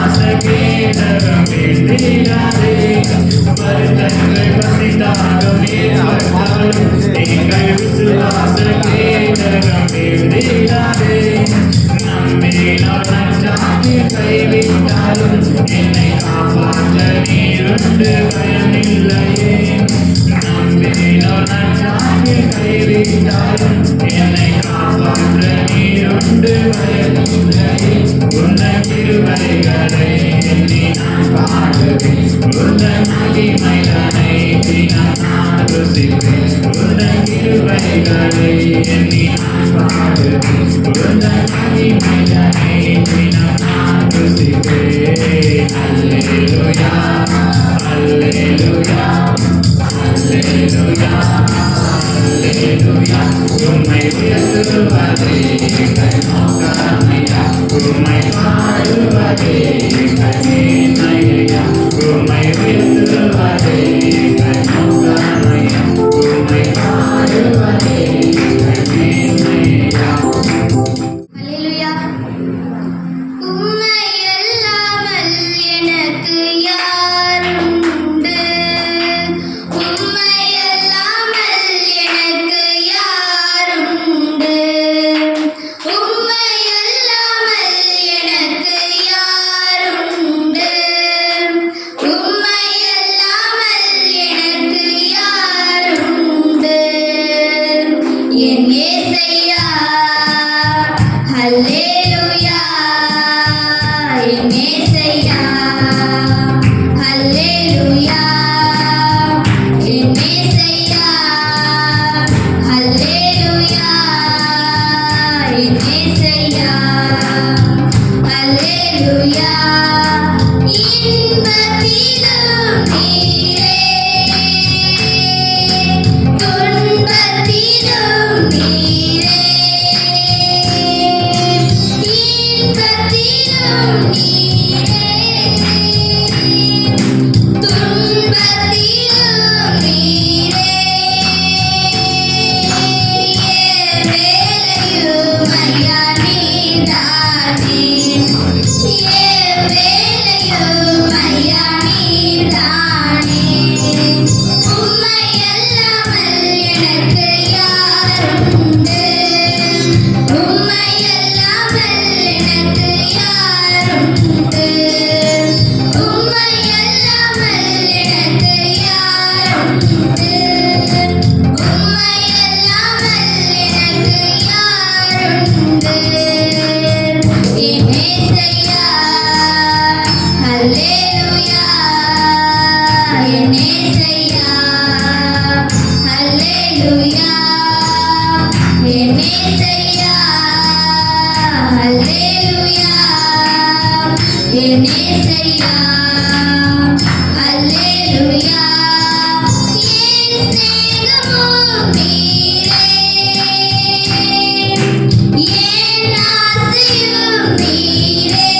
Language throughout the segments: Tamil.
வாசகேடகம் எழுதிடாதே வருத்தங்கள் வசித்தாலும் ஏற்பட்டாலும் எங்கள் விசுவாச கேடகம் எழுதிடாதே நம்பினோர் நற்சாட்சியில் கைவிட்டாலும் என்னை காப்பாற்ற நீருண்டு பயமில்லையே நம்பினோர் நற்சாட்சியில் கைவிட்டாலும் என்னை காப்பாற்ற நீருண்டு பயமில்லையே உன்ன கிருபைகளை எண்ணி நான் பாடுவேன் உன்ன மகிமைகளை தினம் நான் ருசிப்பேன் உன்ன கிருபைகளை எண்ணி நான் பாடுவேன் உன்ன மகிமைகளை தினம் நான் ருசிப்பேன் அல்லேலூயா அல்லேலூயா அல்லேலூயா அல்லேலூயா உம்மை உயர்த்துவதே எங்கள் நோக்கமையா உம்மை பாடுவதே எங்கள் மேன்மையா உம்மை உயர்த்துவதே எங்கள் நோக்கமையா உம்மை பாடுவதே எங்கள் மேன்மையா. அல்லேலூயா. உம்மை அல்லாமல் எனக்கு யாருண்டு உம்மை அல்லாமல் எனக்கு யாருண்டு உம்மை அல்லாமல் எனக்கு யாருண்டு உம்மை அல்லாமல் எனக்கு யாருண்டு என் இயேசையா அல்லேலூயா என் இயேசையா அல்லேலூயா என் இயேசையா அல்லேலூயா என் இயேசையா அல்லேலூயா இன்பத்திலும் நீரே துன்பத்திலும் நீரே இன்பத்திலும் நீரே துன்பத்திலும் நீரே வேலையும் ஐயா நீதானே வேலையும் ஐயா நீதானே உம்மை அல்லாமல் எனக்கு யாருண்டு உம்மை அல்லாமல் எனக்கு யாருண்டு உம்மை அல்லாமல் எனக்கு யாருண்டு உம்மை அல்லாமல் எனக்கு யாருண்டு என் இயேசையா அல்லேலூயா என் இயேசையா அல்லேலூயா என் இயேசையா அல்லேலூயா என் இயேசையா அல்லேலூயா என் சிநேகமும் நீரே என் ஆசையும் நீரே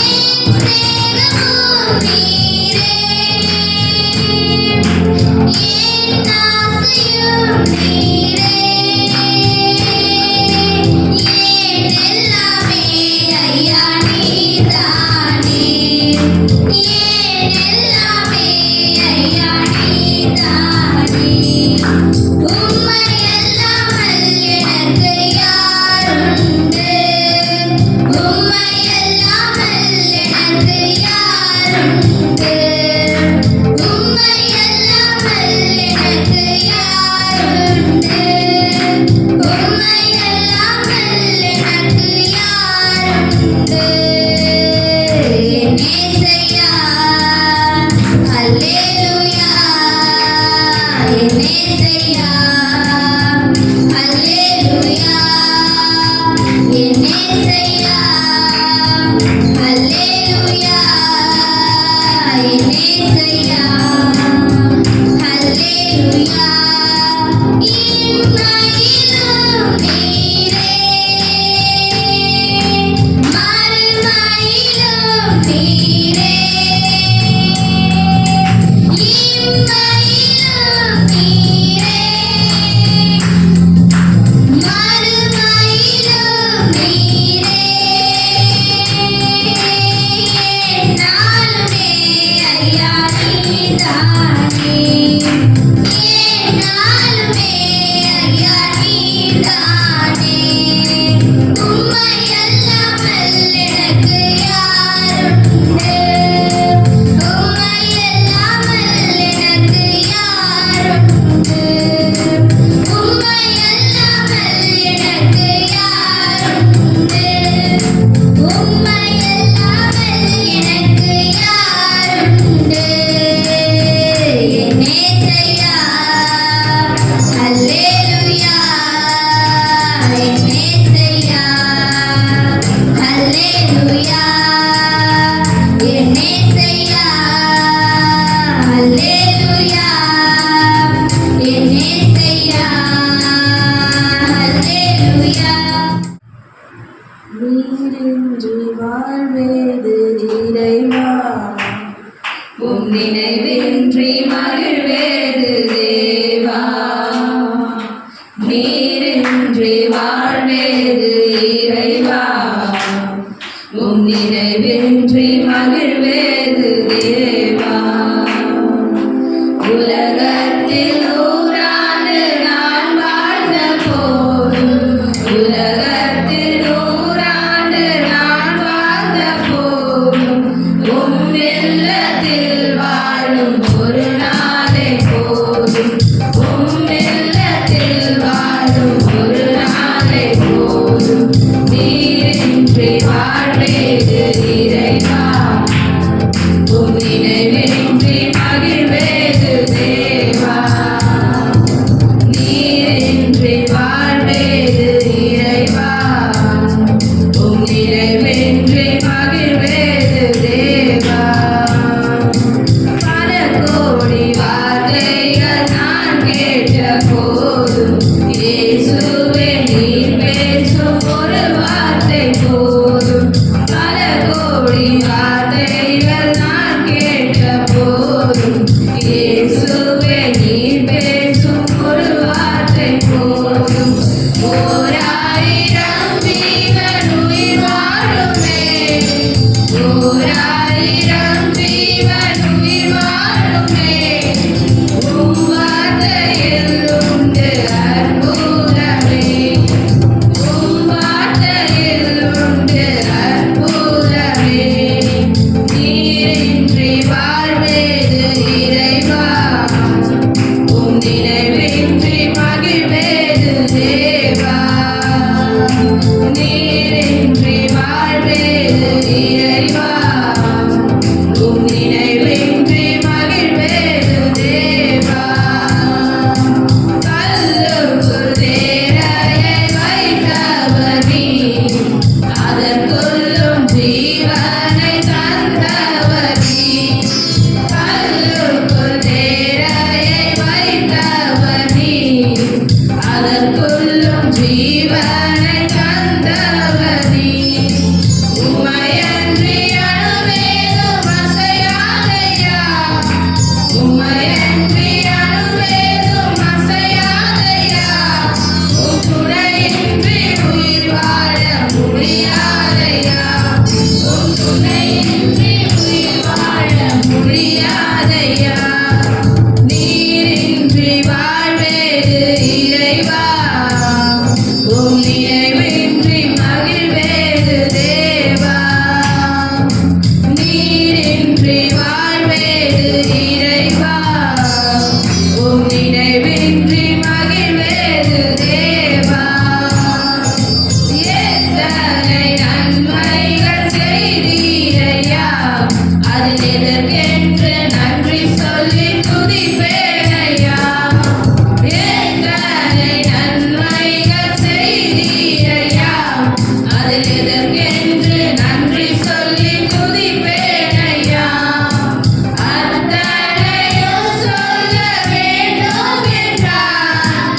என் சிநேகமும் நீரே என் ஆசையும் நீரே என் எல்லாமே ஐயா நீதானே என் எல்லாமே ஐயா நீதானே உம்மை அல்லாமல் எனக்கு யாருண்டு உம்மை அல்லாமல் எனக்கு யாருண்டு உம்மை அல்லாமல் எனக்கு யாருண்டு உம்மை அல்லாமல் எனக்கு யாருண்டு வாழ்வேது இறைவா உம் நினைவின்றி மகிழ்வேது தேவா நீரின்றி வாழ்வேது இறைவா உம் நினைவின்றி மகிழ்வேது தேவா உலகத்தில் நூறாண்டு நான் வாழ்ந்த போதும் உலகத்தில் நூறாண்டு நான் வாழ்ந்த போதும் உம் இல்லத்தில் வாழும் ஒரு நாளே போதும் உம் இல்லத்தில் வாழும் ஒரு நாளே போதும் நீரின்றி வாழ்வேது இறைவா உம் நினைவின்றி மகிழ்வேது தேவா நீரின்றி வாழ்வேது இறைவா உம் நினைவின்றி மகிழ்வேது தேவா பல கோடி வார்த்தைகள் நான் கேட்ட போதும் இயேசுவே நீர் பேசும் ஒரு வார்த்தை போதும் பல கோடி வார்த்தைகள் நான் கேட்ட போதும் இயேசுவே நீர் பேசும் ஒரு வார்த்தை போதும் ஓராயிரம் ஜீவன் உயிர் வாழுமே ஓராயிரம் ஜீவன் உயிர் வாழுமே உம் வார்த்தையில் உண்டு அற்புதமே உம் வார்த்தையில் உண்டு அற்புதமே நீரின்றி வாழ்வேது இறைவா உம் நினைவின்றி மகிழ்வேது தேவா நீரின்றி வாழ்வேது இறைவா உம் நினைவின்றி மகிழ்வேது தேவா கல்லுக்குள் தேரையை வைத்தவர் நீர் அதற்குள்ளும் ஜீவனை தந்தவர் நீர் கல்லுக்குள் தேரையை வைத்தவர் நீர் அதற்குள்ளும் ஜீவனை தந்தவர் நீர் உம்மையன்றி அணுவேதும் அசையாதையா உம்மையன்றி அணுவேதும் அசையாதையா உம் துணையின்றி உயிர் வாழ முடியாதையா உம் துணையின்றி உயிர் வாழ முடியாதையா நீரின்றி வாழ்வேது இறைவா உம் நினைவின்றி மகிழ்வேது தேவா நீரின்றி வாழ்வேது இறைவா உம் நினைவின்றி மகிழ்வேது தேவா எத்தனை நன்மைகள் செய்தீரையா அதில் எதற்கென்று நன்றி சொல்லி துதிப்பேனையா எத்தனை நன்மைகள் செய்தீரையா அதில் எதற்கென்று நன்றி சொல்லி துதிப்பேனையா அத்தனையும் சொல்ல வேண்டும் என்றார்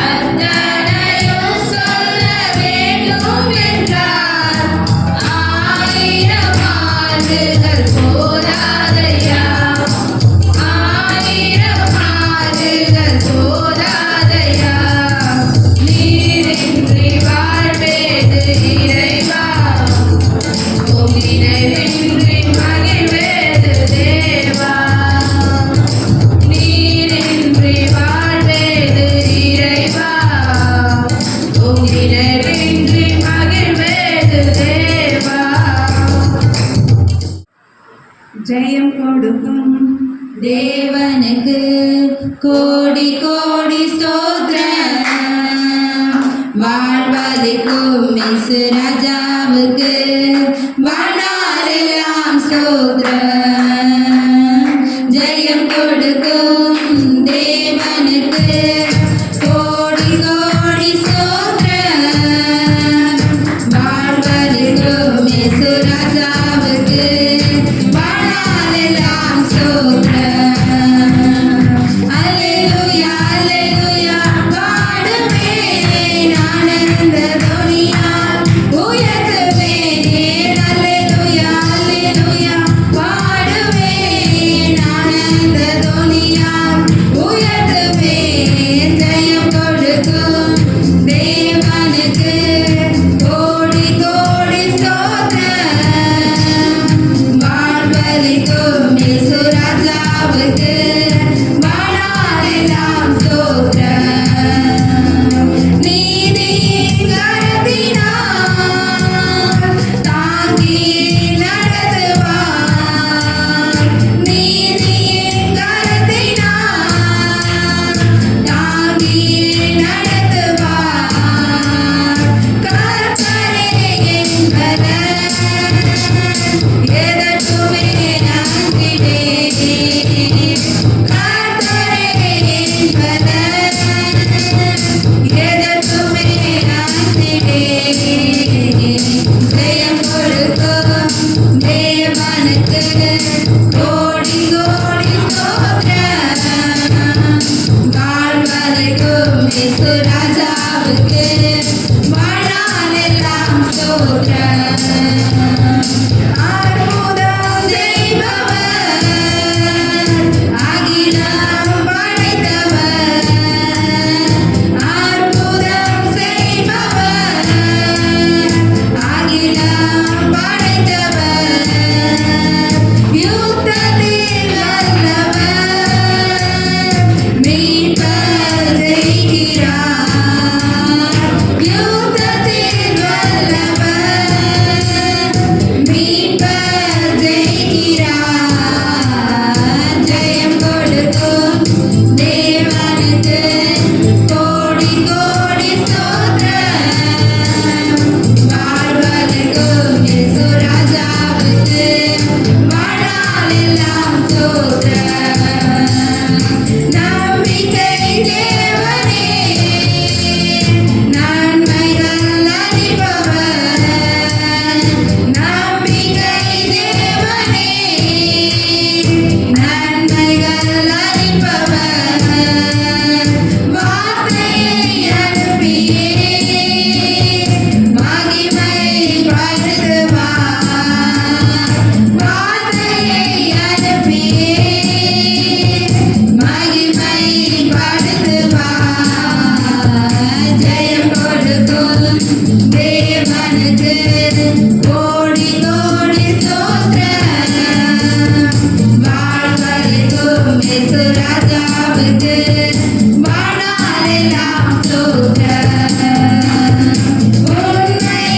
அத்தனையும் சொல்ல வேண்டும் என்றார் ஆயிரம் ஆண்டுகள் போதாதையா ஆயிரம் ஆண்டுகள் போதாதையா நீரின்றி வாழ்வேது இறைவா உம் நினைவின்றி மகிழ்வேது தேவா நீரின்றி வாழ்வேது இறைவா உம் நினைவின்றி மகிழ்வேது தேவா ஜெயம் கொடுக்கும் தேவனுக்கு கோடி கோடி ஸ்தோத்திரம் வாழ்வதற்கும் இயேசு ராஜாவுக்கு வாழ்நாளெல்லாம் ஸ்தோத்திரம் ஜெயம் கொடுக்கும் தேவனுக்கு கோடி கோடி ஸ்தோத்திரம் வாழ்வதற்கும் இயேசு ராஜாவுக்கு வாழ்நாளெல்லாம் ஸ்தோத்திரம் அல்லேலூயா அல்லேலூயா பாடுவேன் ஆனந்த துணியால் உயர்த்துவேன் அல்லேலூயா தேவனுக்கு கோடி கோடி ஸ்தோத்திரம். வாழ்வதற்கும் இயேசு ராஜாவுக்கு வாழ்நாளெல்லாம் ஸ்தோத்திரம். அற்புதம் செய்பவர், அகிலம் படைத்தவர். அற்புதம் செய்பவர், அகிலம் படைத்தவர். யுத்தத்தில் வல்லவர், மீட்பர் செய்கிறார். யுத்தத்தில் வல்லவர், மீட்பர் செய்கிறார். ஜெயம் கொடுக்கும் தேவனுக்கு கோடி கோடி ஸ்தோத்திரம். வாழ்வதற்கும் இயேசு ராஜாவுக்கு வாழ்நாளெல்லாம் ஸ்தோத்திரம். நம்பிக்கை தேவனே, நன்மைகள் அளிப்பவர். நம்பிக்கை தேவனே, நன்மைகள் அளிப்பவர். வார்த்தையை அனுப்பியே மகிமை படுத்துவார். வார்த்தையை அனுப்பியே மகிமை படுத்துவார். ஜெயம் கொடுக்கும் தேவனுக்கு கோடி கோடி ஸ்தோத்திரம். வாழ்வதற்கும் இயேசு ராஜாவுக்கு வாழ்நாளெல்லாம் ஸ்தோத்திரம். உண்மை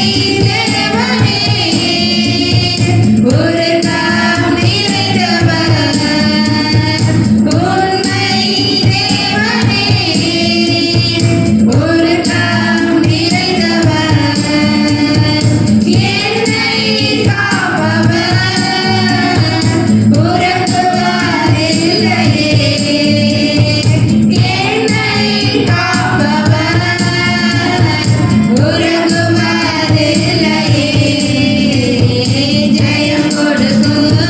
தேவனே, உருக்கம் நிறைந்தவர். உண்மை தேவனே, உருக்கம் நிறைந்தவர். என்னை காப்பவர், உறங்குவதில்லையே. என்னை காப்பவர், உறங்குவதில்லையே. ஜெயம் கொடுக்கும்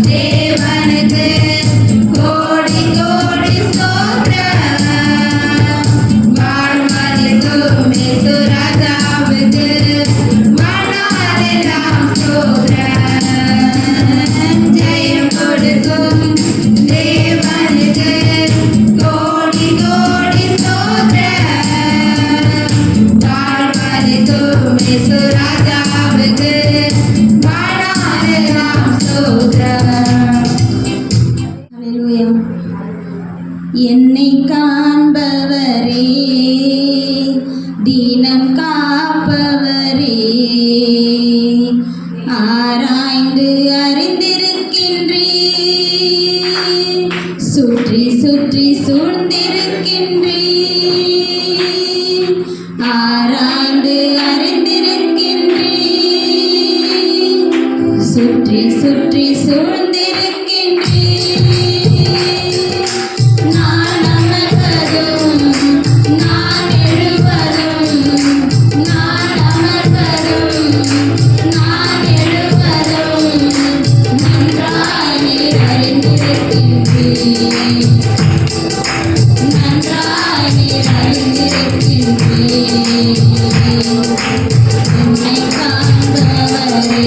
தேவனுக்கு கோடி கோடி ஸ்தோத்திரம். வாழ்வதற்கும் இயேசு ராஜாவுக்கு வாழ்நாளெல்லாம் ஸ்தோத்திரம். ஜெயம் கொடுக்கும் தேவனுக்கு கோடி கோடி ஸ்தோத்திரம். வாழ்வதற்கும் இயேசு ராஜாவுக்கு வாழ்நாளெல்லாம் ஸ்தோத்திரம். ஹல்லேலூயா. என்னை காண்பவரே, தினம் காப்பவரே, ஆராய்ந்து அறிந்திருக்கின்றீர். சுற்றி சுற்றி சூழ்ந்திருக்கின்றீர். ஆராய்ந்து அறிந்திருக்கின்றீர். சுற்றி சுற்றி சூழ்ந்திருக்கின்றீர். நான் அமர்வதும் நான் எழுவதும், நான் அமர்வதும் நான் எழுவதும் நன்றாய் நீர் அறிந்திருக்கின்றீர். நன்றாய் நீர் அறிந்திருக்கின்றீர். என்னை காண்பவரே,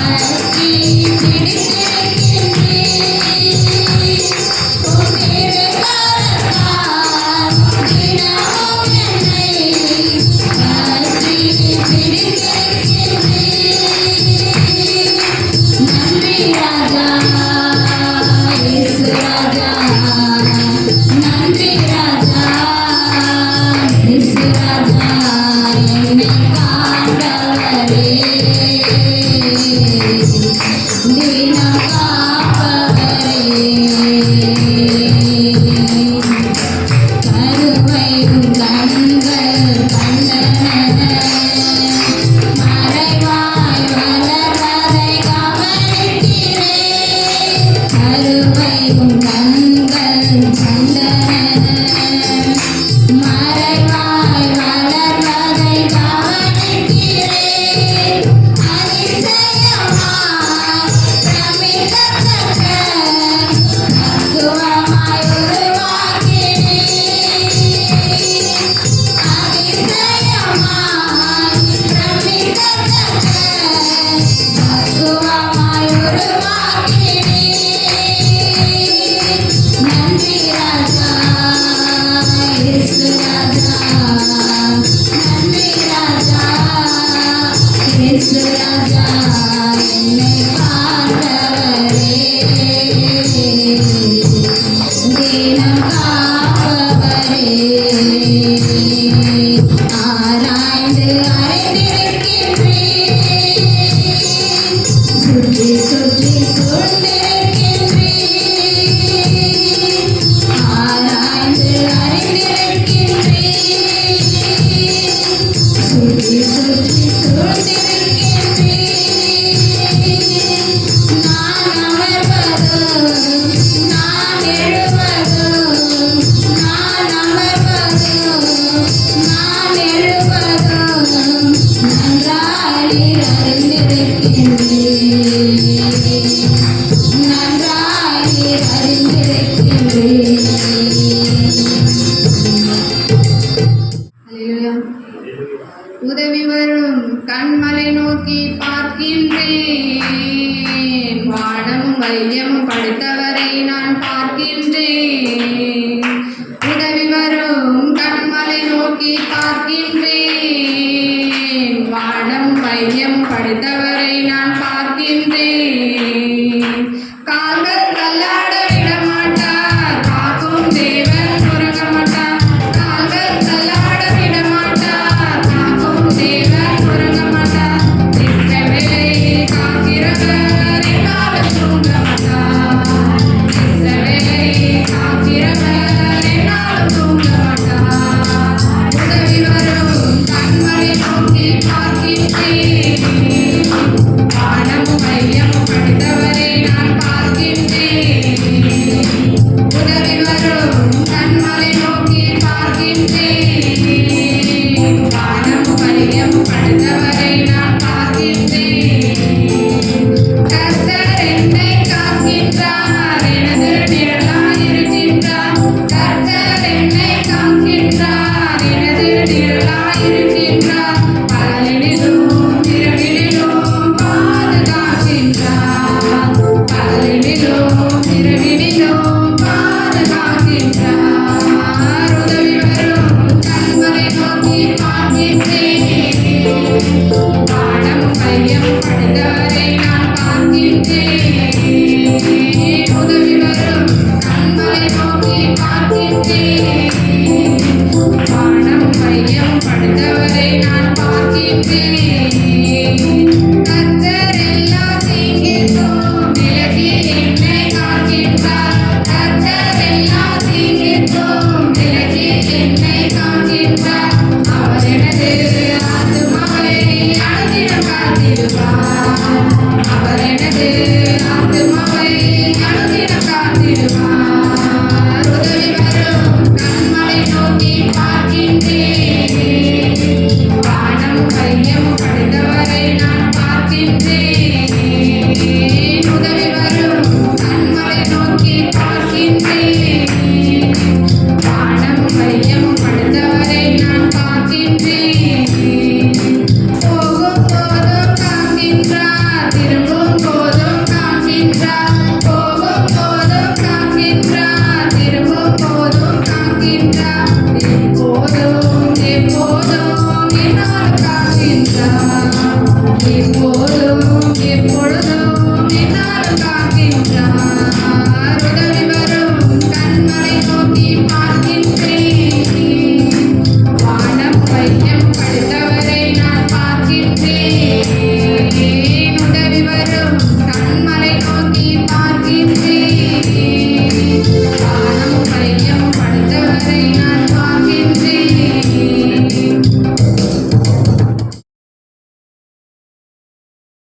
பற்றி பிடித்திருக்கின்றீர். உம் திருக்கரத்தால் தினமும் என்னை பற்றி பிடித்திருக்கின்றீர். நன்றி ராஜா, இயேசு ராஜா. நன்றி ராஜா, இயேசு ராஜா. என்னை காப்பவரே, தினம் காப்பவரே. கருவையும் கண்கள் கண்டன, மறைவாய் வளர்வதை கவனிக்கிறேன். கருவையும் கண்கள் கண்டன, மறைவாய் வளர்வதை கவனிக்கிறேன். அதிசயமாய் பிரமிக்கத்தக்க தத்துவமாய் உருவாக்கினீர். அதிசயமாய் பிரமிக்கத்தக்க தத்துவமாய் உருவாக்கினீர். நன்றி ராஜா, இயேசு ராஜா. நன்றி ராஜா, இயேசு ராஜா. என்னை காத்தவரே, தினம் காப்பவரே. ஆராய்ந்து அறிந்திருக்கின்றீர். சுற்றி